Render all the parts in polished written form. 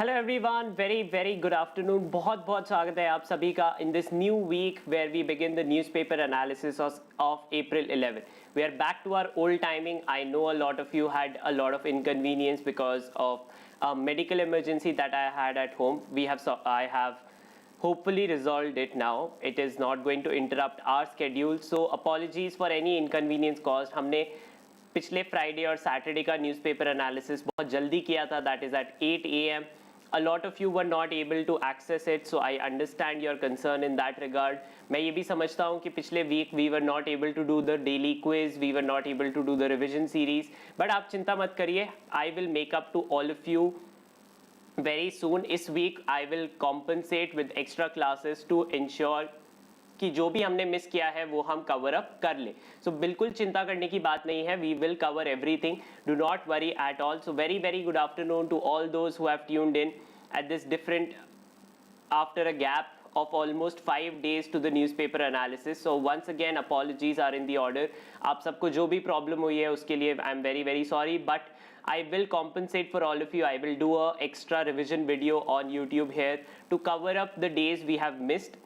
Hello everyone, very very good afternoon. बहुत बहुत स्वागत है आप सभी का in this new week where we begin the newspaper analysis of April 11. We are back to our old timing. I know a lot of you had a lot of inconvenience because of a medical emergency that I had at home. I have hopefully resolved it now. It is not going to interrupt our schedule. So apologies for any inconvenience caused. हमने पिछले Friday और Saturday का newspaper analysis बहुत जल्दी किया था, that is at 8 AM. A lot of you were not able to access it, so I understand your concern in that regard. मैं ये भी समझता हूँ कि पिछले week we were not able to do the daily quiz, we were not able to do the revision series, but आप चिंता मत करिए, I will make up to all of you very soon. इस week I will compensate with extra classes to ensure कि जो भी हमने miss किया है वो हम कवर अप कर ले. सो बिल्कुल चिंता करने की बात नहीं है, we will cover everything, do not worry at all. So very very good afternoon to all those who have tuned in at this different after a gap of almost 5 days to the newspaper analysis. So once again apologies are in the order. आप सबको जो भी problem हुई है उसके लिए I am very very sorry, but I will compensate for all of you. I will do a extra revision video on YouTube here to cover up the days we have missed.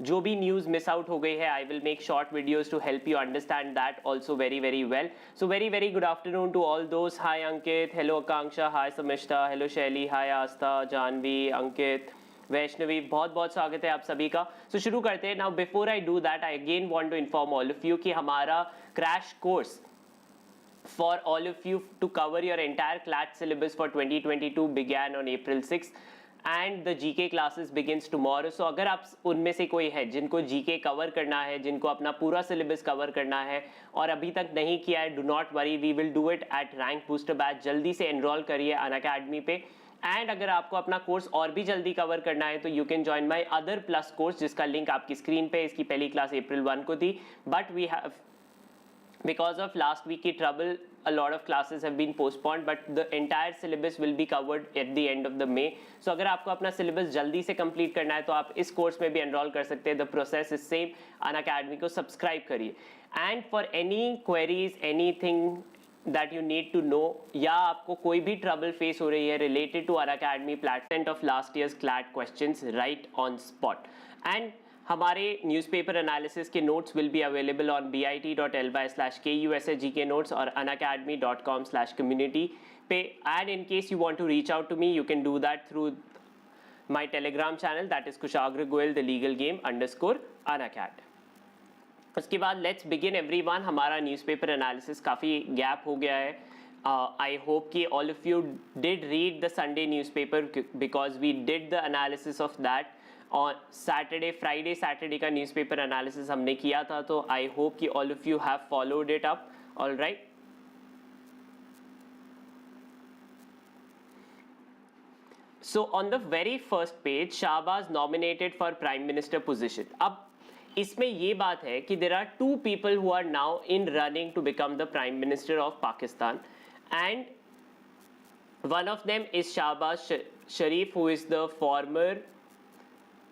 जो भी news miss out हो गई है, I will make short videos to help you understand that also very very well. So very very good afternoon to all दोस्त. Hi अंकित, hello आकांक्षा, हाय समिष्टा, hello शैली, हाय आस्था, जानवी, अंकित, वैष्णवी, बहुत बहुत स्वागत है आप सभी का. सो शुरू करते हैं. Now before I do that, I again want to inform all of you कि हमारा crash course for all of you to cover your entire CLAT syllabus for 2022 began on April 6th. And the GK classes begins tomorrow. So अगर आप उनमें से कोई है जिनको GK cover करना है, जिनको अपना पूरा सिलेबस कवर करना है और अभी तक नहीं किया है, do not worry, we will do it at rank booster batch. जल्दी से एनरोल करिए अनअकैडमी पे. एंड अगर आपको अपना कोर्स और भी जल्दी कवर करना है तो you can join my other plus course, जिसका लिंक आपकी स्क्रीन पे. इसकी पहली क्लास April 1 को थी, but we have because of last week की trouble, a lot of classes have been postponed, but the entire syllabus will be covered at the end of the May. So अगर आपको अपना syllabus जल्दी से complete करना है तो आप इस course में भी enroll कर सकते हैं. The process is same. Unacademy को subscribe करिए. And for any queries, anything that you need to know, या आपको कोई भी trouble face हो रही है related to Unacademy platform of last year's CLAT questions right on spot. And हमारे न्यूज़पेपर एनालिसिस के notes will be available on bit.ly/KUSAGK notes और unacademy.com/community पे. And in case you want to reach out to me, you can do that through my Telegram channel, that is Kushagra Goyal the legal game _unacad. उसके बाद let's begin everyone. हमारा newspaper analysis काफ़ी gap हो गया है. I hope कि all of you did read the Sunday newspaper because we did the analysis of that on Saturday. Friday Saturday का newspaper analysis हमने किया था, तो आई होप कि all of you have followed it up. All right. So on the very first page, Shahbaz nominated for prime minister position. अब इसमें ये बात है कि there are 2 people who are now in running to become the prime minister of Pakistan, and one of them is Shahbaz Sharif, who is the former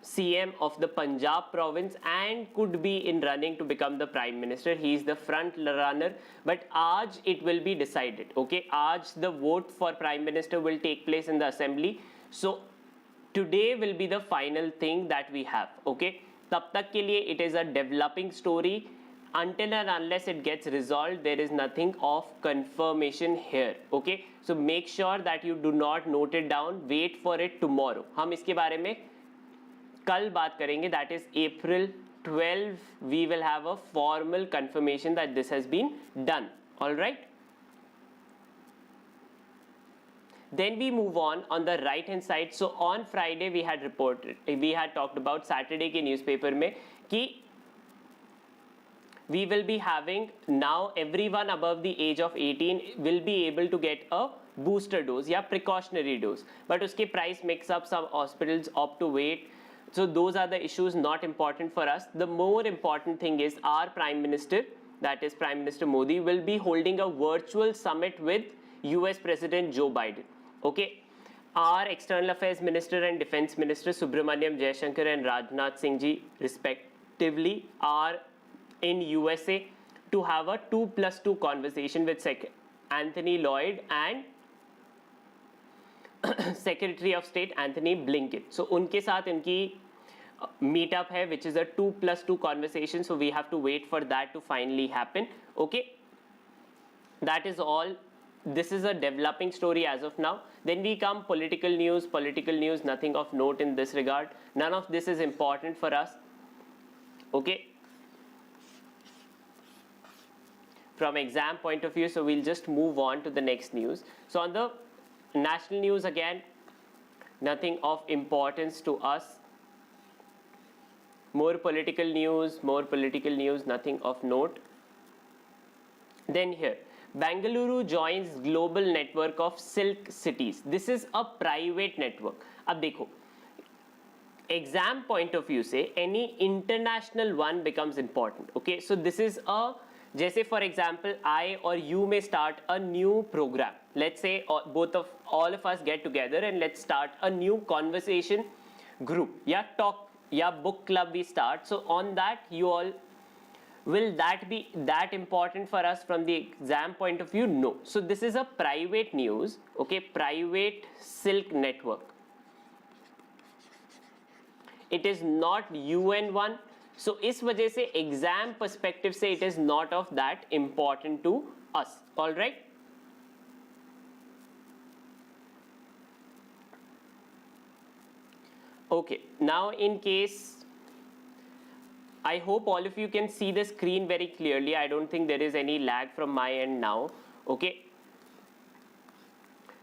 CM of the Punjab province and could be in running to become the prime minister. He is the front runner, but आज it will be decided. Okay, आज the vote for prime minister will take place in the assembly. So today will be the final thing that we have. Okay, तब तक के लिए it is a developing story. Until and unless it gets resolved, there is nothing of confirmation here. Okay, so make sure that you do not note it down. Wait for it tomorrow. हम इसके बारे में कल बात करेंगे. That is April 12. We will have a formal confirmation that this has been done. All right. Then we move on the right hand side. So on Friday we had talked about Saturday के newspaper में कि we will be having now everyone above the age of 18 will be able to get a booster dose या precautionary dose. But उसके price mix up, some hospitals opt to wait. So those are the issues not important for us. The more important thing is our Prime Minister, that is Prime Minister Modi, will be holding a virtual summit with US President Joe Biden. Okay, our External Affairs Minister and Defense Minister Subramaniam Jaishankar and Rajnath Singh ji respectively are in USA to have a 2+2 conversation with Anthony Lloyd and secretary of state Antony Blinken. So उनके साथ इनकी meetup hai, which is a 2+2 conversation, so we have to wait for that to finally happen. Okay, that is all. This is a developing story as of now. Then we come political news, nothing of note in this regard. None of this is important for us. Okay, from exam point of view, so we'll just move on to the next news. So on the national news, again, nothing of importance to us. More political news, nothing of note. Then here, Bengaluru joins global network of Silk Cities. This is a private network. अब देखो, exam point of view से any international one becomes important. Okay, so this is a, जैसे for example I or you may start a new program. Let's say all of us get together and let's start a new conversation group. या talk या book club we start. So on that, you all, will that be that important for us from the exam point of view? No. So this is a private news. Okay, private Silk network. It is not UN one. So इस वजह से exam perspective से it is not of that important to us. All right. Okay, now in case, I hope all of you can see the screen very clearly. I don't think there is any lag from my end now. Okay,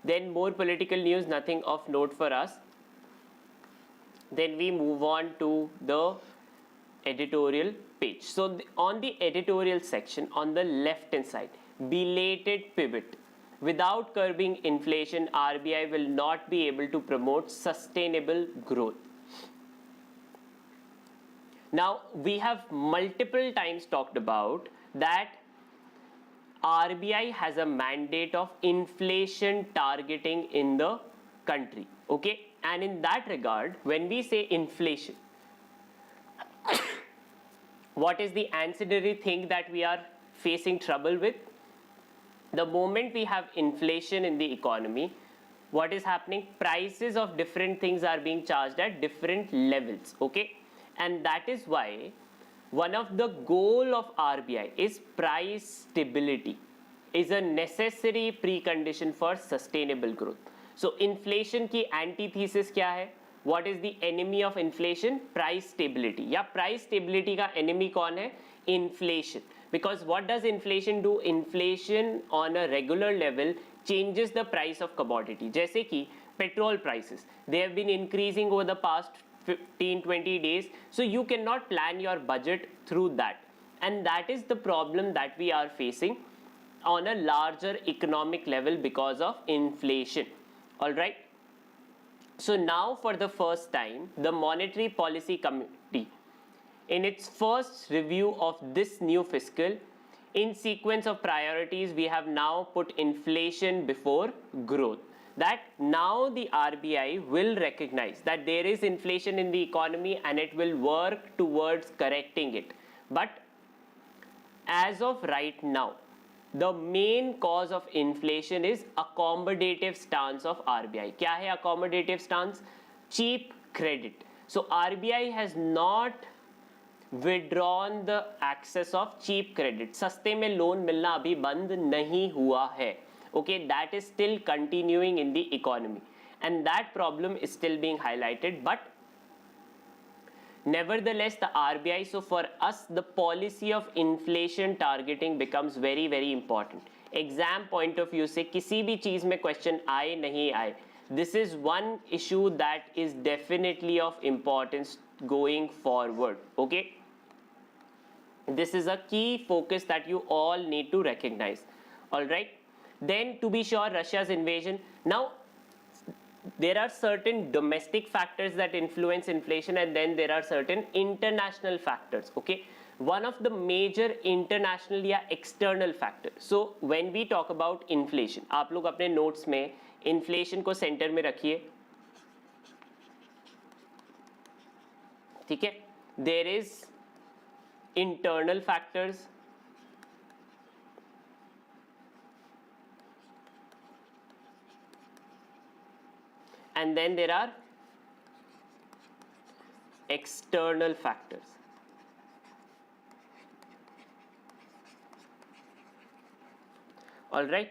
then more political news, nothing of note for us. Then we move on to the editorial page. So on the editorial section, on the left hand side, belated pivot. Without curbing inflation, RBI will not be able to promote sustainable growth. Now, we have multiple times talked about that RBI has a mandate of inflation targeting in the country. Okay, and in that regard, when we say inflation, what is the ancillary thing that we are facing trouble with? The moment we have inflation in the economy, what is happening? Prices of different things are being charged at different levels. Okay, and that is why one of the goal of RBI is price stability, is a necessary precondition for sustainable growth. So inflation की antithesis क्या है? What is the enemy of inflation? Price stability. या price stability का enemy कौन है? Inflation. Because what does inflation do? Inflation on a regular level changes the price of commodity. जैसे कि petrol prices, they have been increasing over the past 15-20 days. So you cannot plan your budget through that. And that is the problem that we are facing on a larger economic level because of inflation. All right. So now for the first time, the Monetary Policy Committee, in its first review of this new fiscal, in sequence of priorities, we have now put inflation before growth. That now the RBI will recognize that there is inflation in the economy and it will work towards correcting it. But as of right now, the main cause of inflation is accommodative stance of RBI. क्या है accommodative stance? Cheap credit. So RBI has not withdrawn the access of cheap credit. सस्ते में loan मिलना अभी बंद नहीं हुआ है. Okay, that is still continuing in the economy, and that problem is still being highlighted. But nevertheless, the RBI, so for us, the policy of inflation targeting becomes very, very important. Exam point of view से किसी भी चीज में question आए नहीं आए, this is one issue that is definitely of importance going forward. Okay, this is a key focus that you all need to recognize. All right. Then to be sure, Russia's invasion. Now, there are certain domestic factors that influence inflation, and then there are certain international factors. Okay, one of the major international या external factors. So when we talk about inflation, आप लोग अपने notes में inflation को center में रखिए. ठीक है? There is internal factors. and then there are external factors. All right,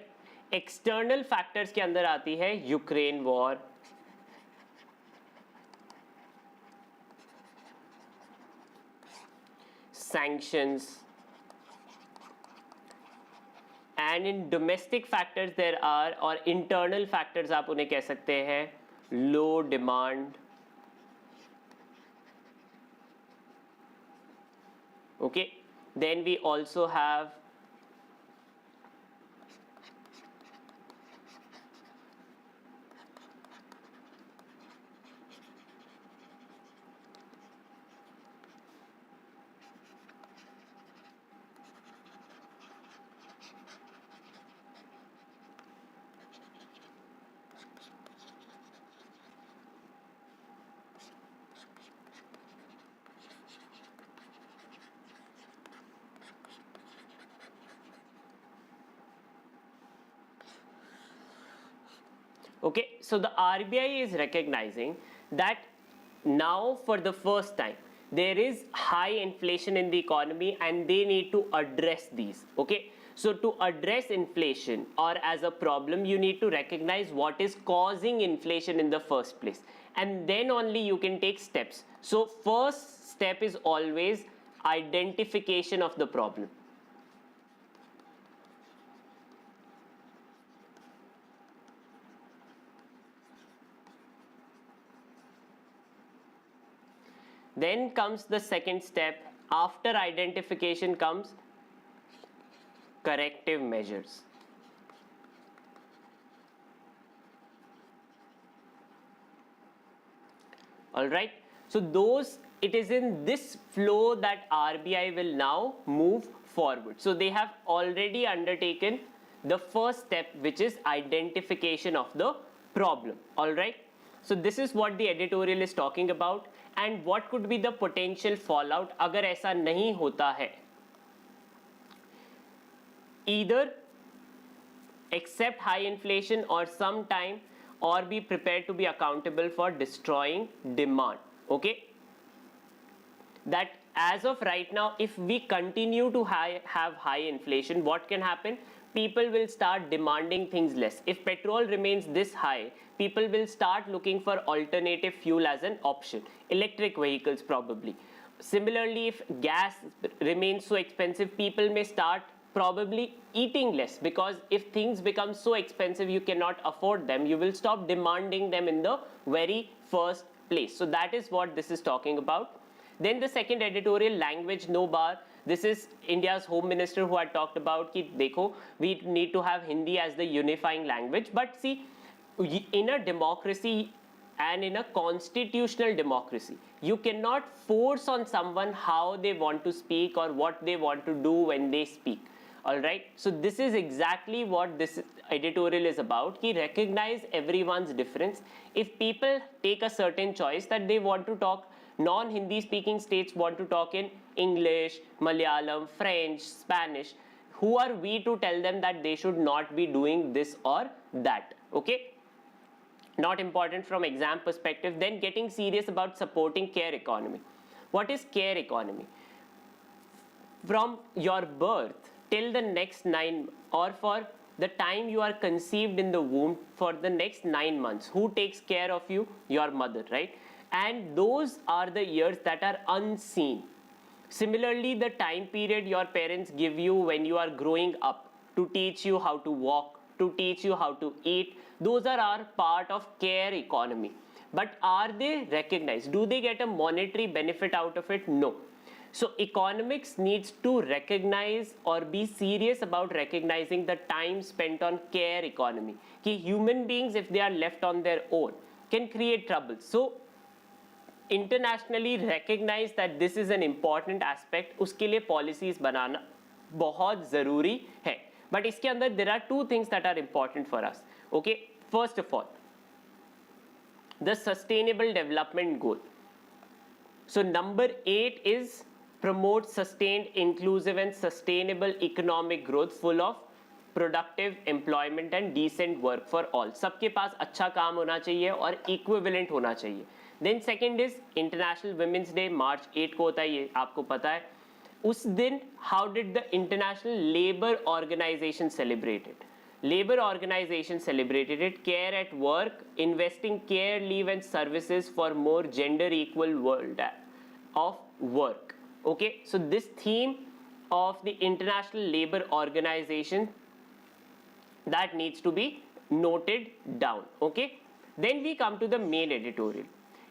external factors के अंदर आती है Ukraine war, sanctions, and in domestic factors there are, or internal factors आप उन्हें कह सकते हैं, low demand, okay, then we also have okay, so the RBI is recognizing that now for the first time there is high inflation in the economy and they need to address these. Okay, so to address inflation or as a problem, you need to recognize what is causing inflation in the first place, and then only you can take steps. So first step is always identification of the problem. Then comes the second step. After identification comes corrective measures. All right, so those, it is in this flow that RBI will now move forward. So they have already undertaken the first step, which is identification of the problem. All right, so this is what the editorial is talking about. And what could be the potential fallout अगर ऐसा नहीं होता है? Either accept high inflation or sometime, or be prepared to be accountable for destroying demand. Okay, that as of right now, if we continue to have high inflation, what can happen? People will start demanding things less. If petrol remains this high, people will start looking for alternative fuel as an option. Electric vehicles probably. Similarly, if gas remains so expensive, people may start probably eating less, because if things become so expensive you cannot afford them, you will stop demanding them in the very first place. So that is what this is talking about. Then the second editorial, language no bar. This is India's Home Minister who had talked about कि देखो, we need to have Hindi as the unifying language. But see, in a democracy and in a constitutional democracy, you cannot force on someone how they want to speak or what they want to do when they speak. All right, so this is exactly what this editorial is about, कि recognize everyone's difference. If people take a certain choice that they want to talk, non-Hindi speaking states want to talk in English, Malayalam, French, Spanish, who are we to tell them that they should not be doing this or that? Okay, not important from exam perspective. Then getting serious about supporting care economy. What is care economy? From your birth till the next 9, or for the time you are conceived in the womb, for the next 9 months, who takes care of you? Your mother, right? And those are the years that are unseen. Similarly, the time period your parents give you when you are growing up to teach you how to walk, to teach you how to eat, those are our part of care economy. But are they recognized? Do they get a monetary benefit out of it? No. So economics needs to recognize or be serious about recognizing the time spent on care economy. कि human beings, if they are left on their own, can create trouble. So internationally recognize that this is an important aspect. उसके लिए policies बनाना बहुत ज़रूरी है. But इसके अंदर there are two things that are important for us. Okay, first of all, the sustainable development goal. So number 8 is promote sustained, inclusive and sustainable economic growth full of productive employment and decent work for all. सबके पास अच्छा काम होना चाहिए और equivalent होना चाहिए. Then second is international women's day, March 8 को होता है, ये आपको पता है. उस दिन how did the International Labour Organization celebrated? Labor organization celebrated it, care at work, investing care leave and services for more gender equal world of work. Okay, so this theme of the International Labour Organization, that needs to be noted down. Okay, then we come to the main editorial,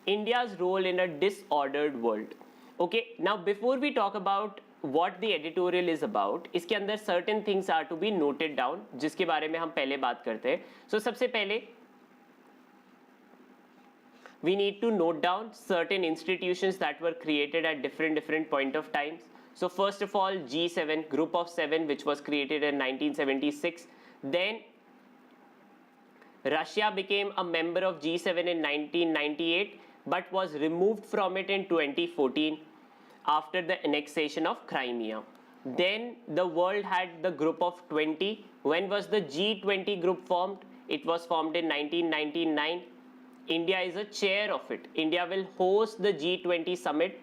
India's role in a disordered world. Okay, now before we talk about what the editorial is about, इसके अंदर certain things are to be noted down, जिसके बारे में हम पहले बात करते हैं. So सबसे पहले we need to note down certain institutions that were created at different point of times. So first of all, G7, group of 7, which was created in 1976. Then Russia became a member of G7 in 1998, but was removed from it in 2014 after the annexation of Crimea. Then the world had the group of 20. When was the G20 group formed? It was formed in 1999. India is a chair of it. India will host the G20 summit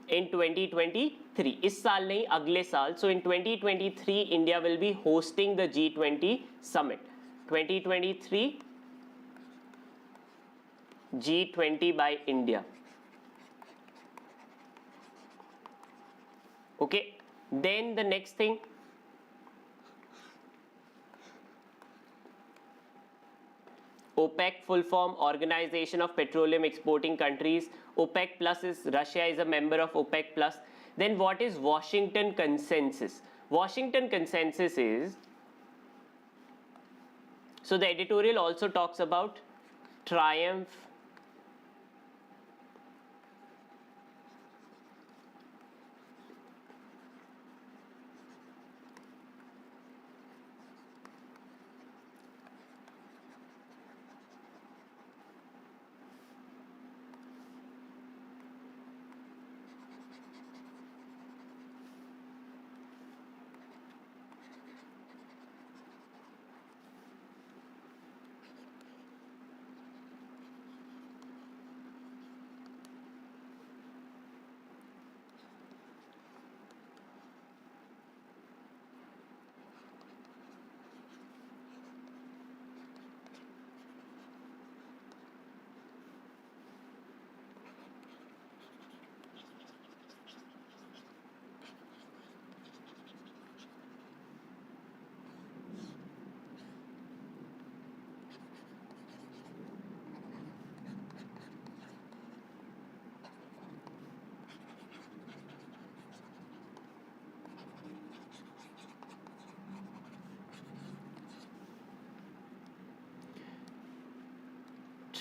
in 2023. इस साल नहीं, अगले साल. So in 2023, India will be hosting the G20 summit. 2023 G20 by India. Okay, then the next thing, OPEC, full form, Organization of Petroleum Exporting Countries. OPEC plus is Russia is a member of OPEC plus. Then what is Washington Consensus? Washington Consensus is, so the editorial also talks about triumph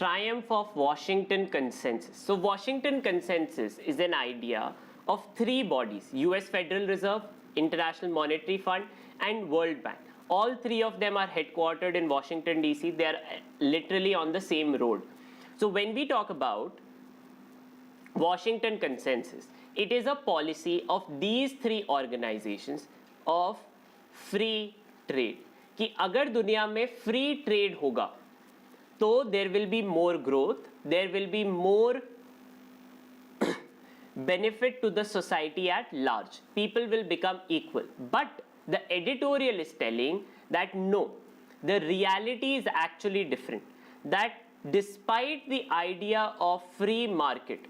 triumph of Washington Consensus. So Washington Consensus is an idea of three bodies: US Federal Reserve, International Monetary Fund, and World Bank. All three of them are headquartered in Washington DC. They are literally on the same road. So when we talk about Washington Consensus, it is a policy of these three organizations of free trade. कि अगर दुनिया में free trade होगा तो there will be more growth, there will be more benefit to the society at large. People will become equal. But the editorial is telling that no, the reality is actually different. That despite the idea of free market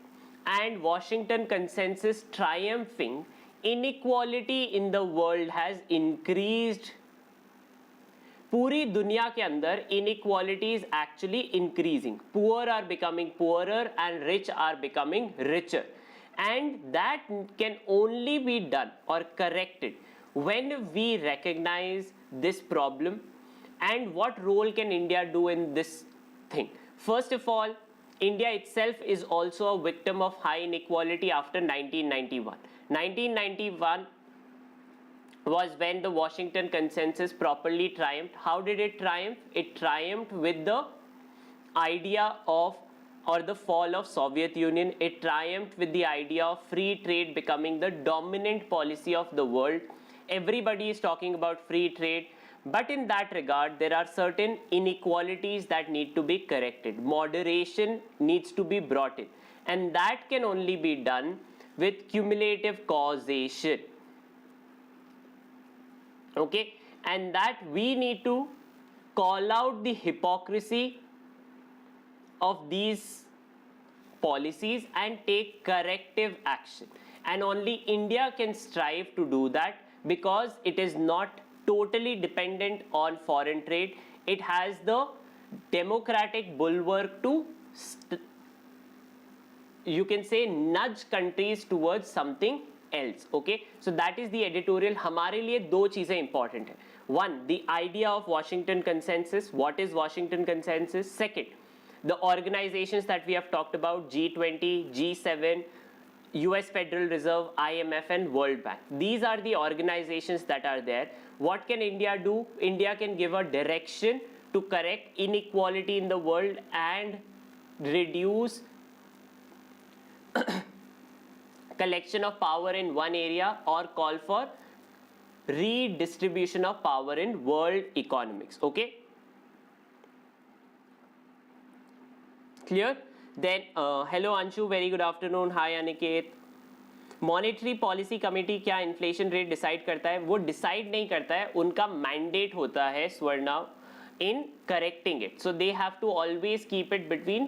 and Washington Consensus triumphing, inequality in the world has increased. पूरी दुनिया के अंदर inequality is actually increasing. Poor are becoming poorer and rich are becoming richer. And that can only be done or corrected when we recognize this problem. And what role can India do in this thing? First of all, India itself is also a victim of high inequality after 1991. 1991 was when the Washington Consensus properly triumphed. How did it triumph? It triumphed with the idea of or the fall of Soviet Union. It triumphed with the idea of free trade becoming the dominant policy of the world. Everybody is talking about free trade. But in that regard, there are certain inequalities that need to be corrected. Moderation needs to be brought in, and that can only be done with cumulative causation. Okay, and that we need to call out the hypocrisy of these policies and take corrective action. And only India can strive to do that, because it is not totally dependent on foreign trade. It has the democratic bulwark to you can say nudge countries towards something else. Okay, so that is the editorial. हमारे लिए दो चीजें important है. One, the idea of Washington consensus. What is Washington consensus? Second, the organizations that we have talked about, G20, G7, US Federal Reserve, IMF and World Bank. These are the organizations that are there. What can India do? India can give a direction to correct inequality in the world and reduce collection of power in one area, or call for redistribution of power in world economics. Okay, clear? Then hello Anshu, very good afternoon. Hi Aniket. Monetary policy committee क्या inflation rate decide करता है? वो decide नहीं करता है, उनका mandate होता है स्वर्णा in correcting it. So they have to always keep it between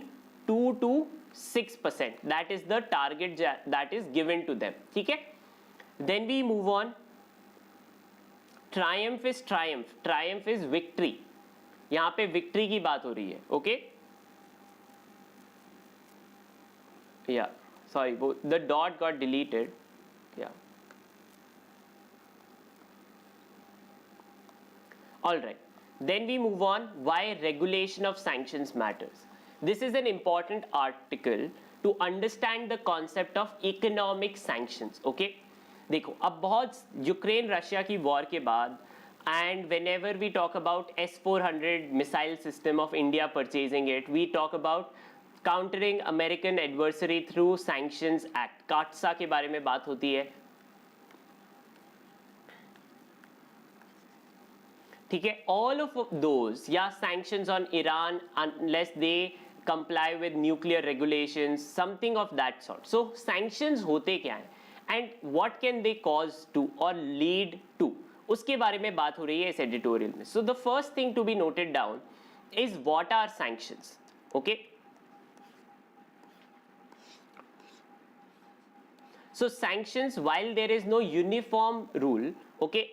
2 to 6%. That is the target that is given to them. ठीक है, then we move on. Triumph is triumph, triumph is victory. यहां पे victory की बात हो रही है. Okay, या sorry, the dot got deleted. Yeah, all right, then we move on. Why regulation of sanctions matters. This is an important article to understand the concept of economic sanctions. Okay, देखो अब बहुत Ukraine Russia की war के बाद, and whenever we talk about S-400 missile system of India purchasing it, we talk about countering American adversary through sanctions act, CAATSA के बारे में बात होती है. ठीक है, ऑल ऑफ दोज, या sanctions on Iran unless they comply with nuclear regulations, something of that sort. So sanctions होते क्या हैं and what can they cause to और लीड टू, उसके बारे में बात हो रही है इस एडिटोरियल में. So the first thing to be noted down is what are sanctions. Okay, so sanctions, while there is no uniform rule, okay,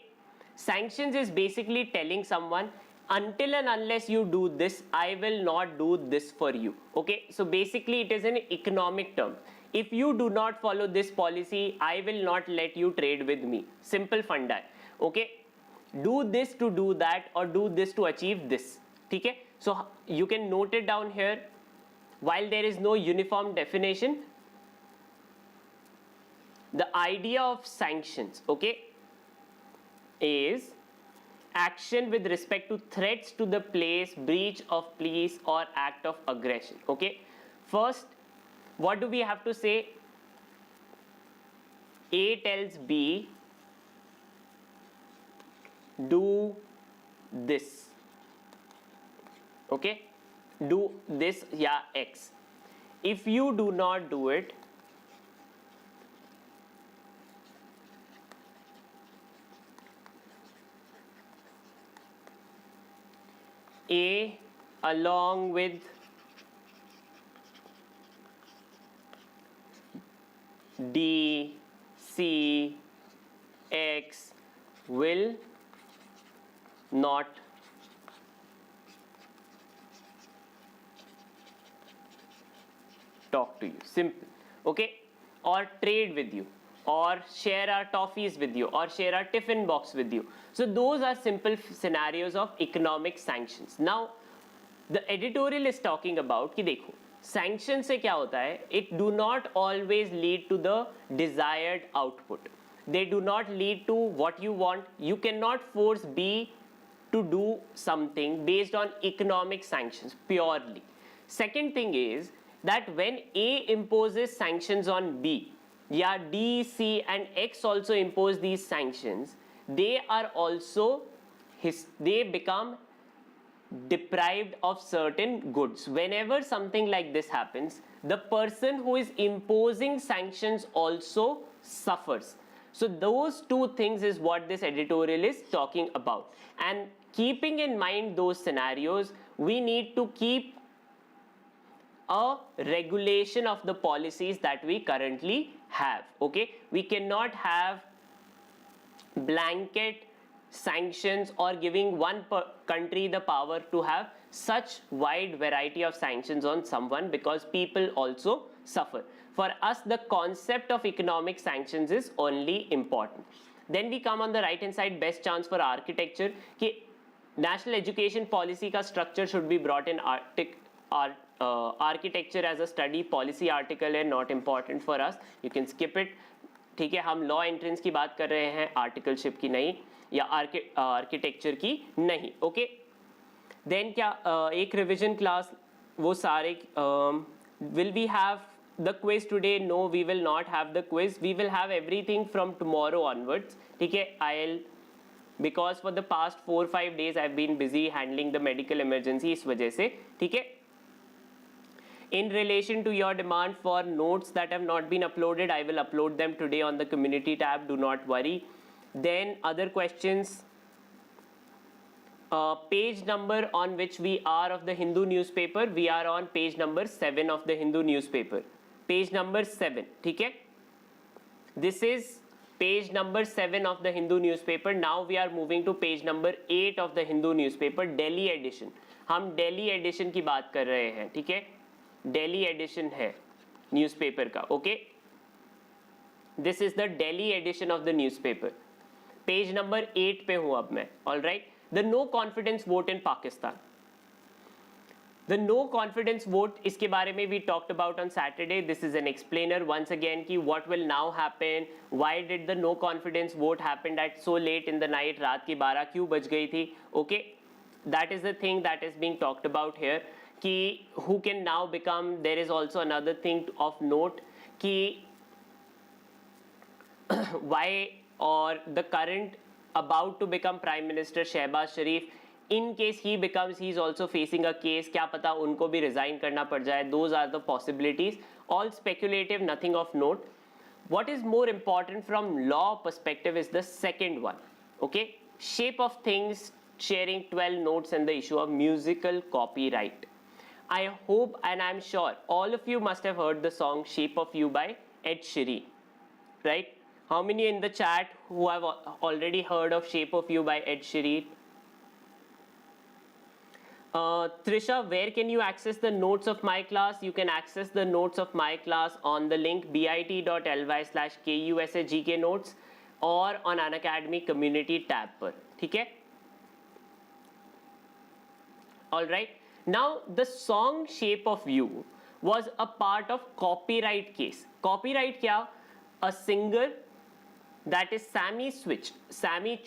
sanctions is basically telling someone, until and unless you do this, I will not do this for you. Okay, so basically it is an economic term. If you do not follow this policy, I will not let you trade with me. Simple funda. Okay, do this to do that, or do this to achieve this. Okay, so you can note it down here. While there is no uniform definition, the idea of sanctions, okay, is action with respect to threats to the place, breach of peace or act of aggression. Okay, first, what do we have to say? A tells B, do this. Okay, do this, yeah, X. If you do not do it, A along with D, C, X will not talk to you. Simple. Okay, or trade with you, or share our toffees with you, or share our tiffin box with you. So those are simple scenarios of economic sanctions. Now, the editorial is talking about कि देखो, sanctions से क्या होता है? It do not always lead to the desired output. They do not lead to what you want. You cannot force B to do something based on economic sanctions purely. Second thing is that when A imposes sanctions on B, yeah, D, C and X also impose these sanctions, they are also they become deprived of certain goods. Whenever something like this happens, the person who is imposing sanctions also suffers. So those two things is what this editorial is talking about. And keeping in mind those scenarios, we need to keep a regulation of the policies that we currently have. Okay, we cannot have blanket sanctions or giving one country the power to have such wide variety of sanctions on someone, because people also suffer. For us, the concept of economic sanctions is only important. Then we come on the right hand side, best chance for architecture, कि national education policy का structure should be brought in architecture as a study policy article है, not important for us, you can skip it. ठीक है, हम law entrance की बात कर रहे हैं, आर्टिकलशिप की नहीं, या आर्किटेक्चर की नहीं. ओके, देन क्या एक रिविजन क्लास, वो सारे will we have the quiz today? No, we will not have the quiz. We will have everything from tomorrow onwards. ठीक है, because for the past 4-5 days I have been busy handling the medical emergency, इस वजह से. ठीक है, in relation to your demand for notes that have not been uploaded, I will upload them today on the community tab, do not worry. Then other questions, page number on which we are of the Hindu newspaper, we are on page number 7 of the Hindu newspaper, page number 7. ठीक है, this is page number 7 of the Hindu newspaper. Now we are moving to page number 8 of the Hindu newspaper, Delhi edition. हम Delhi edition की बात कर रहे हैं. ठीक है, Delhi edition है न्यूज़पेपर का. Okay, this is the Delhi edition of the newspaper. Page number 8 पे हूं अब मैं. All right, the no confidence vote in Pakistan. The no confidence vote, इसके बारे में we talked about on Saturday. This is an explainer once again कि what will now happen, why did the no confidence vote happened at so late in the night. रात की 12 क्यों बज गई थी? Okay, that is the thing that is being talked about here. कि who can now become, there is also another thing of note कि why or the current about to become prime minister Shehbaz Sharif, in case he becomes, he is also facing a case, क्या पता उनको भी resign करना पड़ जाए. Those are the possibilities, all speculative, nothing of note. What is more important from law perspective is the second one. Okay, shape of things, sharing 12 notes and the issue of musical copyright. I hope and I'm sure all of you must have heard the song Shape of You by Ed Sheeran, right? How many in the chat who have already heard of Shape of You by Ed Sheeran? Trisha, where can you access the notes of my class? You can access the notes of my class on the link bit.ly/KUSAGK notes or on Unacademy community tab पर. ठीक है, all right. Now the song Shape of You was a part of copyright case. Copyright क्या? A singer, that is Sammy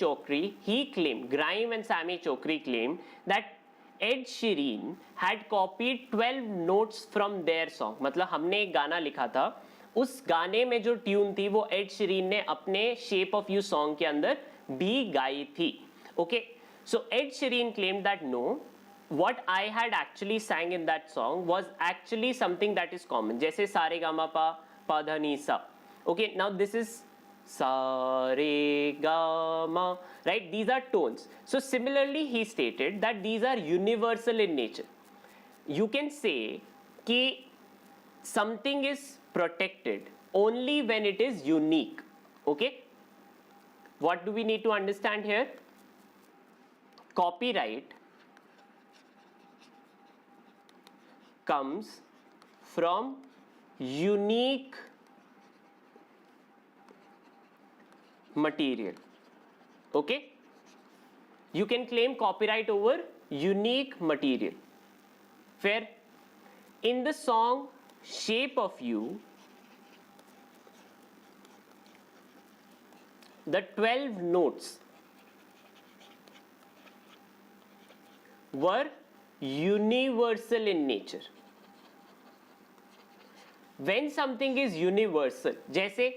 Chokri, he claimed, Grime and Sammy Chokri claimed that Ed Sheeran had copied 12 notes from their song. मतलब हमने एक गाना लिखा था, उस गाने में जो ट्यून थी वो एड शीरन ने अपने Shape of You song के अंदर भी गाई थी. Okay, so Ed Sheeran claimed that no, what I had actually sang in that song was actually something that is common. जैसे सारे गामा पा पा धा नी सा. Okay, now this is sa re ga ma, right? These are tones. So similarly, he stated that these are universal in nature. You can say कि something is protected only when it is unique. Okay, what do we need to understand here? Copyright comes from unique material. Okay, you can claim copyright over unique material. Fair? In the song Shape of You, the 12 notes were universal in nature. When something is universal, जैसे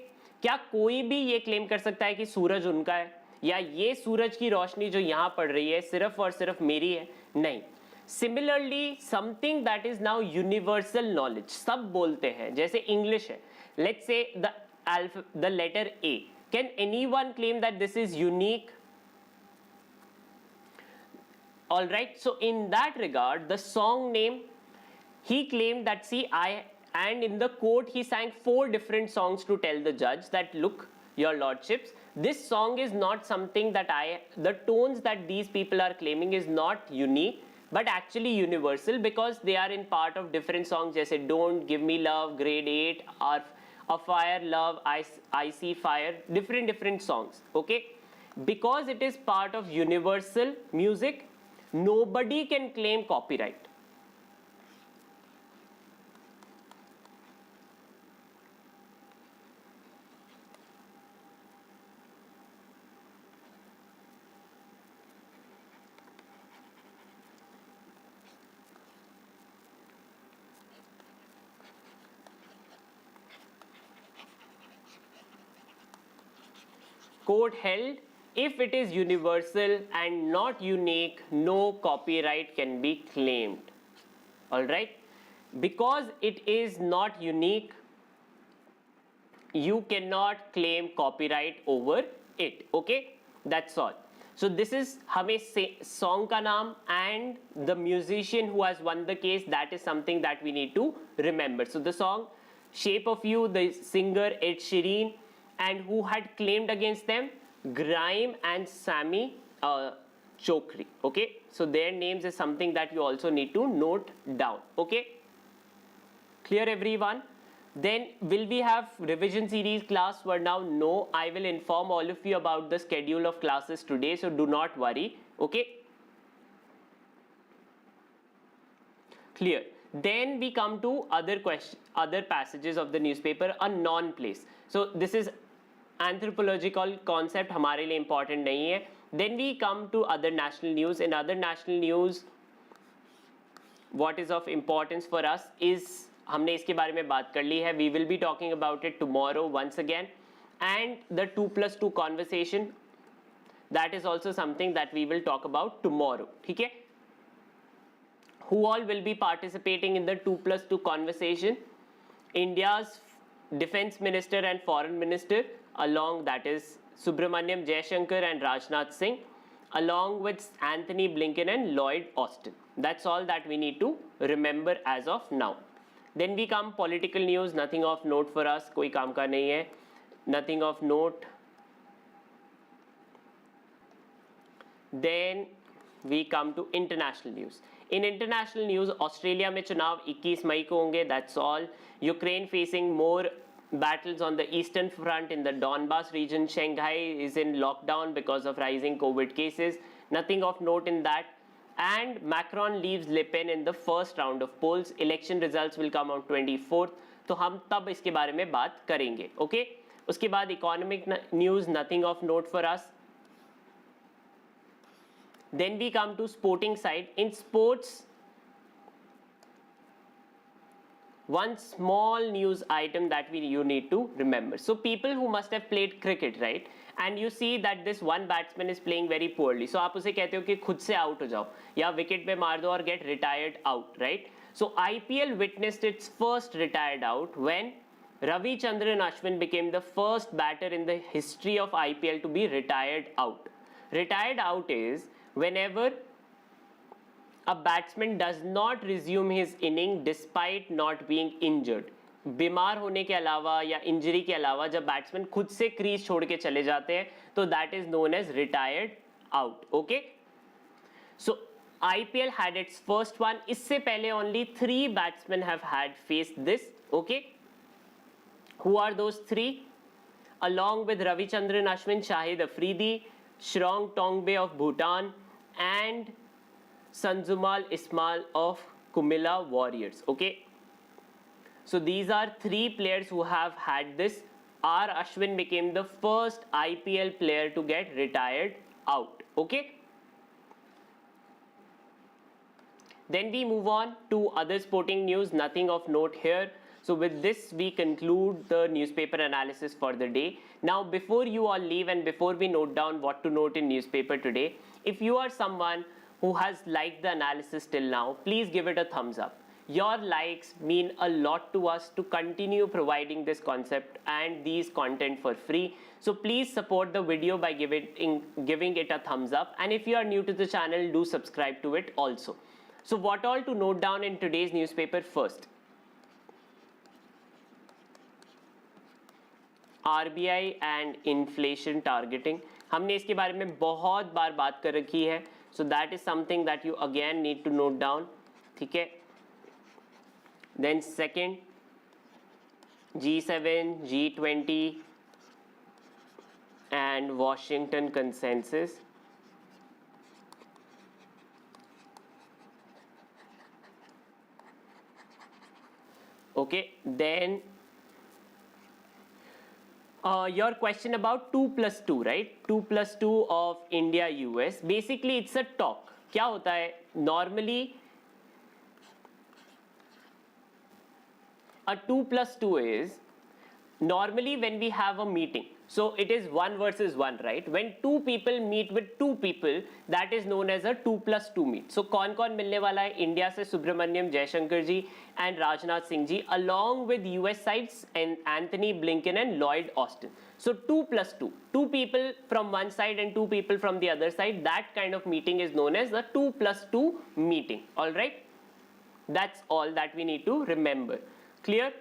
क्या कोई भी ये claim कर सकता है कि सूरज उनका है, या ये सूरज की रोशनी जो यहाँ पड़ रही है सिर्फ और सिर्फ मेरी है, नहीं. Similarly something that is now universal knowledge, सब बोलते हैं, जैसे इंग्लिश है, let's say the letter A, can anyone claim that this is unique? All right, so in that regard, the song name, he claimed that, see, and in the court he sang 4 different songs to tell the judge that, look, your lordships, this song is not something that the tones that these people are claiming is not unique, but actually universal, because they are in part of different songs, jaise Don't Give Me Love, Grade 8, or A Fire, Love, I See Fire, different songs, okay? Because it is part of universal music, nobody can claim copyright. Court held, if it is universal and not unique, no copyright can be claimed. All right, because it is not unique, you cannot claim copyright over it. Okay, that's all. So this is हमें song का नाम and the musician who has won the case, that is something that we need to remember. So the song Shape of You, the singer Ed Sheeran, and who had claimed against them, Grime and Sammy Chokri. Okay, so their names is something that you also need to note down. Okay, clear everyone? Then will we have revision series class for now? No, I will inform all of you about the schedule of classes today, so do not worry. Okay, clear? Then we come to other passages of the newspaper, a non-place. So this is anthropological concept, हमारे लिए important नहीं है. Then we come to other national news. In other national news, what is of importance for us is, हमने इसके बारे में बात कर ली है. We will be talking about it tomorrow once again. And the 2+2 conversation, that is also something that we will talk about tomorrow. ठीक है? Who all will be participating in the 2+2 conversation? India's Defense Minister and Foreign Minister, along, that is Subramanyam Jaishankar and Rajnath Singh, along with Anthony Blinken and Lloyd Austin. That's all that we need to remember as of now. Then we come political news, nothing of note for us, कोई काम का नहीं है, nothing of note. Then we come to international news. In international news, Australia में चुनाव 21 मई को होंगे, that's all. Ukraine facing more battles on the eastern front in the Donbass region. Shanghai is in lockdown because of rising COVID cases. Nothing of note in that. And Macron leaves Le Pen in the first round of polls. Election results will come on 24th. तो हम तब इसके बारे में बात करेंगे. Okay? उसके बाद economic news, nothing of note for us. Then we come to sporting side. In sports, one small news item that you need to remember. So people who must have played cricket, right? And you see that this one batsman is playing very poorly. So आप उसे कहते हो कि खुद से out हो जाओ या wicket पे मार दो और get retired out, right? So IPL witnessed its first retired out when Ravichandran Ashwin became the first batter in the history of IPL to be retired out. Retired out is whenever a batsman does not resume his inning despite not being injured. बीमार होने के अलावा या injury के अलावा जब batsman खुद से क्रीज छोड़ के चले जाते हैं तो that is known as retired out. Okay, so IPL had its first one. इससे पहले only 3 batsmen have had faced this. Okay, who are those 3? Along with Ravichandran Ashwin, Shahid Afridi, Shrong Tongbe of Bhutan, and Sanzumal Ismail of Kumila Warriors. Okay, so these are 3 players who have had this. R. Ashwin became the first IPL player to get retired out. Okay, then we move on to other sporting news, nothing of note here. So with this, we conclude the newspaper analysis for the day. Now, before you all leave and before we note down what to note in newspaper today, if you are someone who has liked the analysis till now, please give it a thumbs up. Your likes mean a lot to us to continue providing this concept and these content for free. So please support the video by giving it a thumbs up. And if you are new to the channel, do subscribe to it also. So what all to note down in today's newspaper first? RBI and inflation targeting. हमने इसके बारे में बहुत बार बात कर रखी है. So that is something that you again need to note down. ठीक है? Then second, G7, G20 and Washington consensus. Okay, then your question about 2+2, right? 2+2 of India US. Basically, it's a talk. क्या होता है? Normally, a 2+2 is normally when we have a meeting. So it is 1 versus 1, right? When two people meet with two people, that is known as a 2+2 meet. So कौन मिलने वाला है? India से सुब्रमण्यम जयशंकर जी and Rajnath Singh ji, along with US sides and Anthony Blinken and Lloyd Austin. So 2+2, two people from one side and two people from the other side. That kind of meeting is known as the 2+2 meeting. All right? That's all that we need to remember. Clear?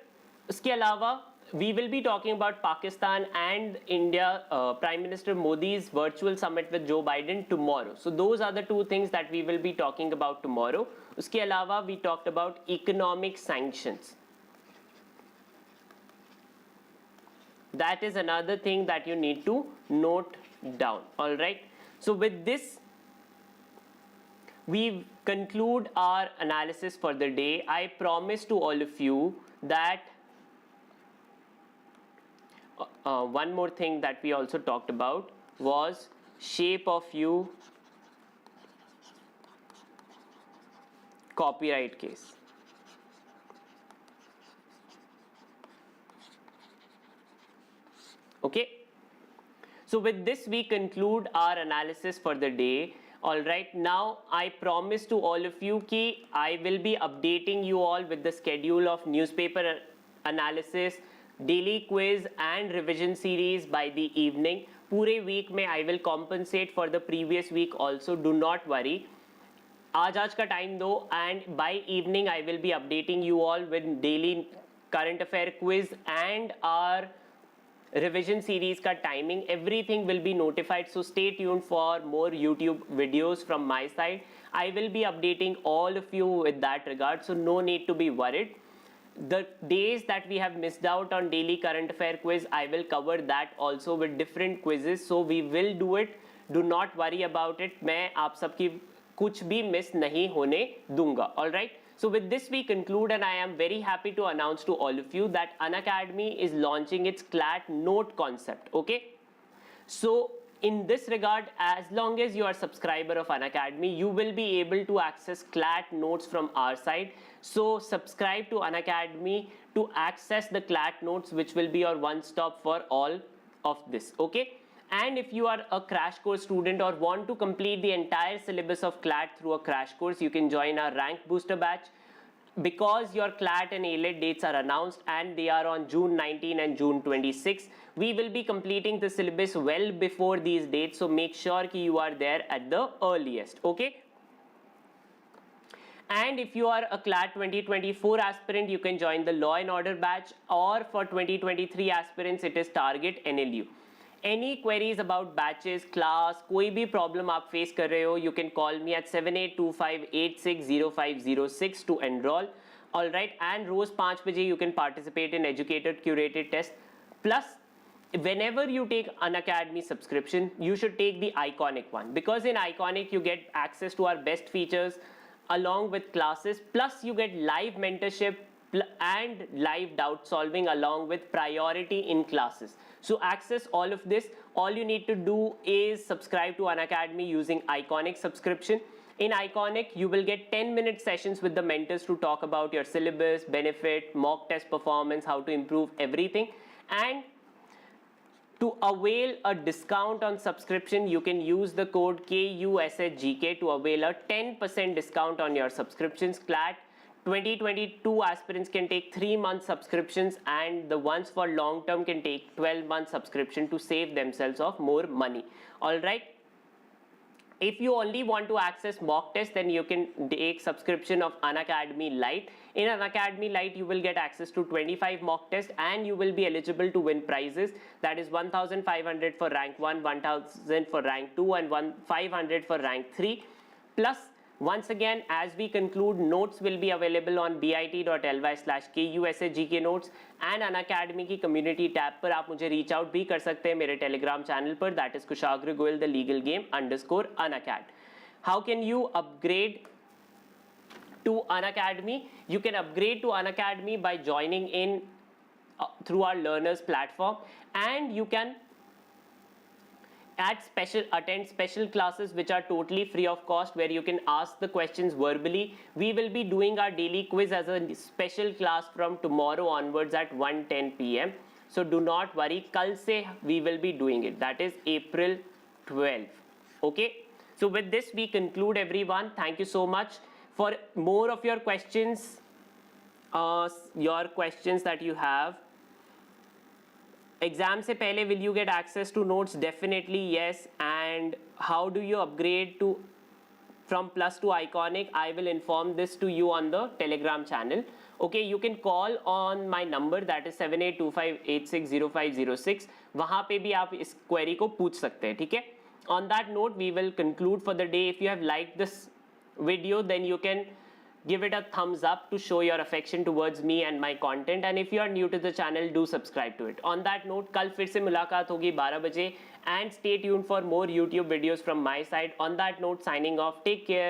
उसके अलावा we will be talking about Pakistan and India, Prime Minister Modi's virtual summit with Joe Biden tomorrow. So those are the two things that we will be talking about tomorrow. उसके अलावा we talked about economic sanctions. That is another thing that you need to note down. All right. So with this, we conclude our analysis for the day. I promise to all of you that one more thing that we also talked about was shape of you copyright case. Okay. So with this, we conclude our analysis for the day. All right, now I promise to all of you that I will be updating you all with the schedule of newspaper analysis, daily quiz and revision series by the evening. पूरे week में I will compensate for the previous week also. Do not worry. आज का time दो, and by evening I will be updating you all with daily current affair quiz and our revision series ka timing. Everything will be notified, so stay tuned for more YouTube videos from my side. I will be updating all of you with that regard, so no need to be worried. The days that we have missed out on daily current affair quiz, I will cover that also with different quizzes, so we will do it. Do not worry about it. मैं आप सबकी कुछ भी miss नहीं होने दूंगा. All right. So with this we conclude, and I am very happy to announce to all of you that Unacademy is launching its CLAT note concept. Okay. So in this regard, as long as you are a subscriber of Unacademy, you will be able to access CLAT notes from our side. So subscribe to Unacademy to access the CLAT notes, which will be your one-stop for all of this. Okay. And if you are a crash course student or want to complete the entire syllabus of CLAT through a crash course, you can join our rank booster batch. Because your CLAT and ALET dates are announced and they are on June 19 and June 26, we will be completing the syllabus well before these dates. So make sure that you are there at the earliest. Okay. And if you are a CLAT 2024 aspirant, you can join the Law and Order batch, or for 2023 aspirants, it is Target NLU. Any queries about batches, class, कोई भी problem आप face कर रहे हो, you can call me at 7825860506 to enroll. All right, and रोज 5 बजे you can participate in educator curated test. Plus, whenever you take Unacademy subscription, you should take the iconic one, because in iconic you get access to our best features along with classes, plus you get live mentorship and live doubt solving along with priority in classes. So access all of this. All you need to do is subscribe to Unacademy using iconic subscription, In Iconic, you will get 10-minute sessions with the mentors to talk about your syllabus, benefit, mock test performance, how to improve everything. And to avail a discount on subscription, you can use the code KUSHGK to avail a 10% discount on your subscriptions. CLAT 2022 aspirants can take 3-month subscriptions, and the ones for long term can take 12-month subscription to save themselves of more money. All right. If you only want to access mock test, then you can take subscription of Unacademy Lite. In Unacademy Lite, you will get access to 25 mock tests, and you will be eligible to win prizes. That is 1,500 for rank 1, 1,000 for rank 2, and 500 for rank 3. Plus, once again, as we conclude, notes will be available on bit.ly/KUSHGK notes, and Unacademy की community tab पर आप मुझे reach out भी कर सकते हैं मेरे telegram channel पर, that is Kushagra Goyal the legal game _Unacad. How can you upgrade to Unacademy? You can upgrade to Unacademy by joining in through our learners platform, and you can attend special classes which are totally free of cost, where you can ask the questions verbally. We will be doing our daily quiz as a special class from tomorrow onwards at 1:10 p.m. So do not worry, kal se we will be doing it. That is April 12. Okay. So with this we conclude, everyone. Thank you so much. For more of your questions that you have, exam se pehle will you get access to notes? Definitely yes. And how do you upgrade to from Plus to Iconic? I will inform this to you on the Telegram channel. Okay, you can call on my number, that is 7825860506. वहाँ पे भी आप इस query को पूछ सकते हैं, ठीक है? On that note, we will conclude for the day. If you have liked this video, then you can give it a thumbs up to show your affection towards me and my content. And if you are new to the channel, do subscribe to it. On that note, कल फिर से मुलाकात होगी 12 बजे, and stay tuned for more YouTube videos from my side. On that note, signing off. Take care.